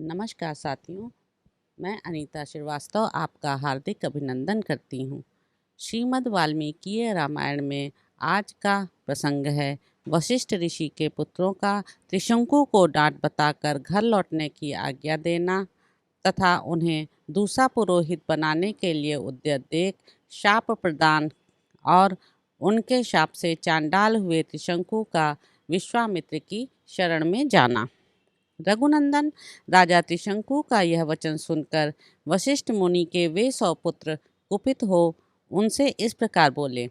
नमस्कार साथियों, मैं अनीता श्रीवास्तव आपका हार्दिक अभिनंदन करती हूँ। श्रीमद् वाल्मीकि रामायण में आज का प्रसंग है वशिष्ठ ऋषि के पुत्रों का त्रिशंकु को डांट बताकर घर लौटने की आज्ञा देना तथा उन्हें दूसरा पुरोहित बनाने के लिए उद्यत देख शाप प्रदान और उनके शाप से चांडाल हुए त्रिशंकु का विश्वामित्र की शरण में जाना। रघुनंदन राजा त्रिशंकु का यह वचन सुनकर वशिष्ठ मुनि के वे 100 पुत्र कुपित हो उनसे इस प्रकार बोले,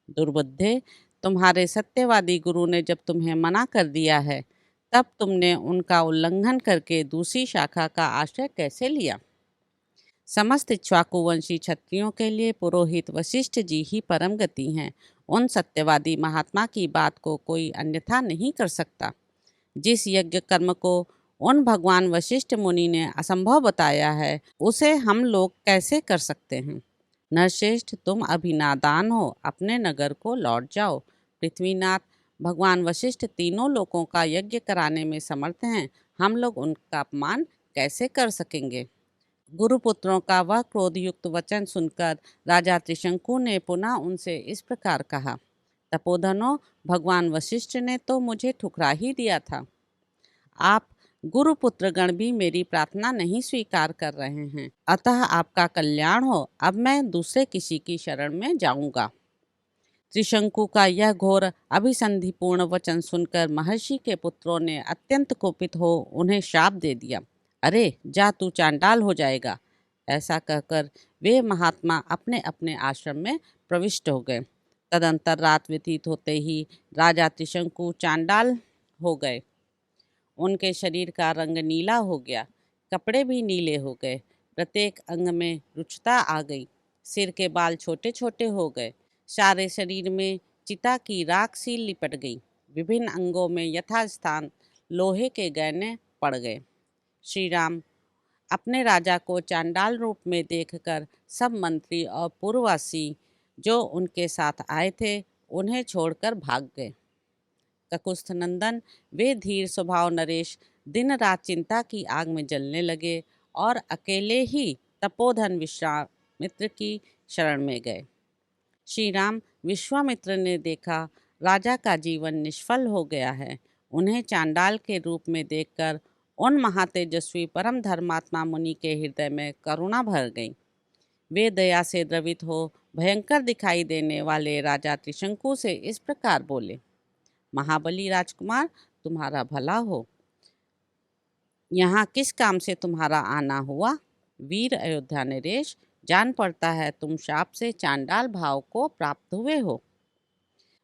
दुर्बुद्धे, तुम्हारे सत्यवादी गुरु ने जब तुम्हें मना कर दिया है तब तुमने उनका उल्लंघन करके दूसरी शाखा का आश्रय कैसे लिया। समस्त इक्ष्वाकुवंशी क्षत्रियों के लिए पुरोहित वशिष्ठ जी ही परम गति हैं। उन सत्यवादी महात्मा की बात को कोई अन्यथा नहीं कर सकता। जिस यज्ञ कर्म को उन भगवान वशिष्ठ मुनि ने असंभव बताया है उसे हम लोग कैसे कर सकते हैं। नरश्रेष्ठ, तुम अभी नादान हो, अपने नगर को लौट जाओ। पृथ्वीनाथ, भगवान वशिष्ठ तीनों लोकों का यज्ञ कराने में समर्थ हैं, हम लोग उनका अपमान कैसे कर सकेंगे। गुरुपुत्रों का वह क्रोधयुक्त वचन सुनकर राजा त्रिशंकु ने पुनः उनसे इस प्रकार कहा, तपोधनो, भगवान वशिष्ठ ने तो मुझे ठुकरा ही दिया था। आप गुरुपुत्रगण भी मेरी प्रार्थना नहीं स्वीकार कर रहे हैं, अतः आपका कल्याण हो। अब मैं दूसरे किसी की शरण में जाऊंगा। त्रिशंकु का यह घोर अभिसंधिपूर्ण वचन सुनकर महर्षि के पुत्रों ने अत्यंत कुपित हो उन्हें शाप दे दिया। अरे जा, तू चांडाल हो जाएगा। ऐसा कहकर वे महात्मा अपने अपने आश्रम में प्रविष्ट हो गए। तदंतर रात व्यतीत होते ही राजा त्रिशंकु चांडाल हो गए। उनके शरीर का रंग नीला हो गया, कपड़े भी नीले हो गए, प्रत्येक अंग में रुक्षता आ गई, सिर के बाल छोटे छोटे हो गए, सारे शरीर में चिता की राख सी लिपट गई, विभिन्न अंगों में यथास्थान लोहे के गहने पड़ गए। श्री राम अपने राजा को चांडाल रूप में देखकर सब मंत्री और पूर्ववासी जो उनके साथ आए थे उन्हें छोड़कर भाग गए। ककुस्थ नंदन, वे धीर स्वभाव नरेश दिन रात चिंता की आग में जलने लगे और अकेले ही तपोधन विश्वामित्र की शरण में गए। श्री राम, विश्वामित्र ने देखा राजा का जीवन निष्फल हो गया है। उन्हें चांडाल के रूप में देखकर उन महातेजस्वी परम धर्मात्मा मुनि के हृदय में करुणा भर गई। वे दया से द्रवित हो भयंकर दिखाई देने वाले राजा त्रिशंकु से इस प्रकार बोले, महाबली राजकुमार, तुम्हारा भला हो। यहाँ किस काम से तुम्हारा आना हुआ। वीर अयोध्या नरेश, जान पड़ता है तुम शाप से चांडाल भाव को प्राप्त हुए हो।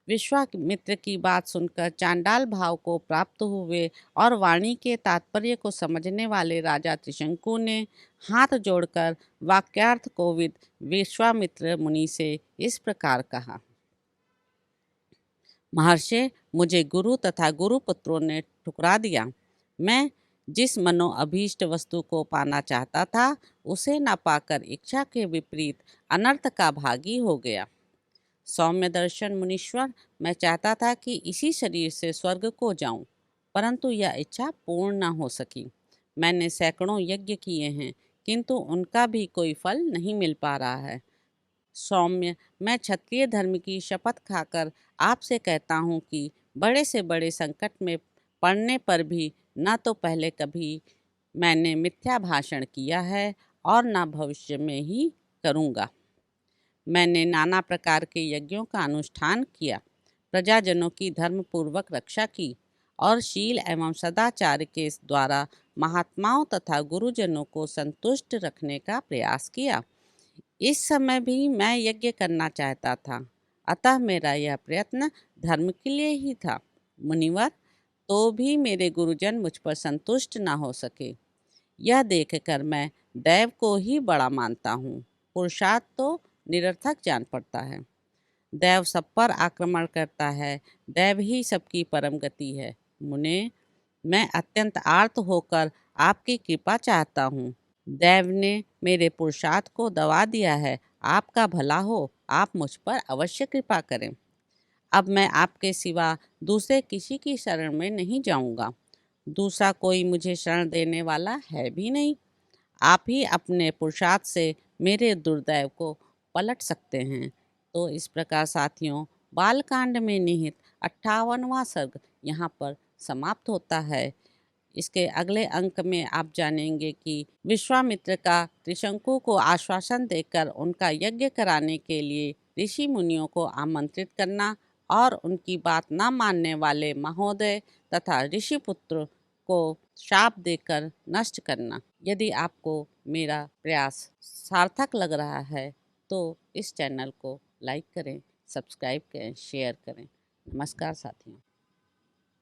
विश्वामित्र की बात सुनकर चांडाल भाव को प्राप्त हुए और वाणी के तात्पर्य को समझने वाले राजा त्रिशंकु ने हाथ जोड़कर वाक्यार्थ कोविद विश्वामित्र मुनि से इस प्रकार कहा, महर्षि, मुझे गुरु तथा गुरुपुत्रों ने ठुकरा दिया। मैं जिस मनो अभीष्ट वस्तु को पाना चाहता था उसे न पाकर इच्छा के विपरीत अनर्थ का भागी हो गया। सौम्य दर्शन मुनीश्वर, मैं चाहता था कि इसी शरीर से स्वर्ग को जाऊं, परंतु यह इच्छा पूर्ण न हो सकी। मैंने सैकड़ों यज्ञ किए हैं किंतु उनका भी कोई फल नहीं मिल पा रहा है। सौम्य, मैं क्षत्रिय धर्म की शपथ खाकर आपसे कहता हूँ कि बड़े से बड़े संकट में पड़ने पर भी न तो पहले कभी मैंने मिथ्या भाषण किया है और न भविष्य में ही करूँगा। मैंने नाना प्रकार के यज्ञों का अनुष्ठान किया, प्रजाजनों की धर्मपूर्वक रक्षा की और शील एवं सदाचार के द्वारा महात्माओं तथा गुरुजनों को संतुष्ट रखने का प्रयास किया। इस समय भी मैं यज्ञ करना चाहता था, अतः मेरा यह प्रयत्न धर्म के लिए ही था। मुनिवर, तो भी मेरे गुरुजन मुझ पर संतुष्ट न हो सके। यह देखकर मैं दैव को ही बड़ा मानता हूँ। पुरुषार्थ तो निरर्थक जान पड़ता है। दैव सब पर आक्रमण करता है, दैव ही सबकी परम गति है। मुने, मैं अत्यंत आर्त होकर आपकी कृपा चाहता हूँ। दैव ने मेरे पुरुषार्थ को दबा दिया है, आपका भला हो, आप मुझ पर अवश्य कृपा करें। अब मैं आपके सिवा दूसरे किसी की शरण में नहीं जाऊंगा। दूसरा कोई मुझे शरण देने वाला है भी नहीं। आप ही अपने पुरुषार्थ से मेरे दुर्दैव को पलट सकते हैं। तो इस प्रकार साथियों, बालकांड में निहित 58वां सर्ग यहाँ पर समाप्त होता है। इसके अगले अंक में आप जानेंगे कि विश्वामित्र का त्रिशंकु को आश्वासन देकर उनका यज्ञ कराने के लिए ऋषि मुनियों को आमंत्रित करना और उनकी बात न मानने वाले महोदय तथा ऋषिपुत्र को शाप देकर नष्ट करना। यदि आपको मेरा प्रयास सार्थक लग रहा है तो इस चैनल को लाइक करें, सब्सक्राइब करें, शेयर करें। नमस्कार साथियों।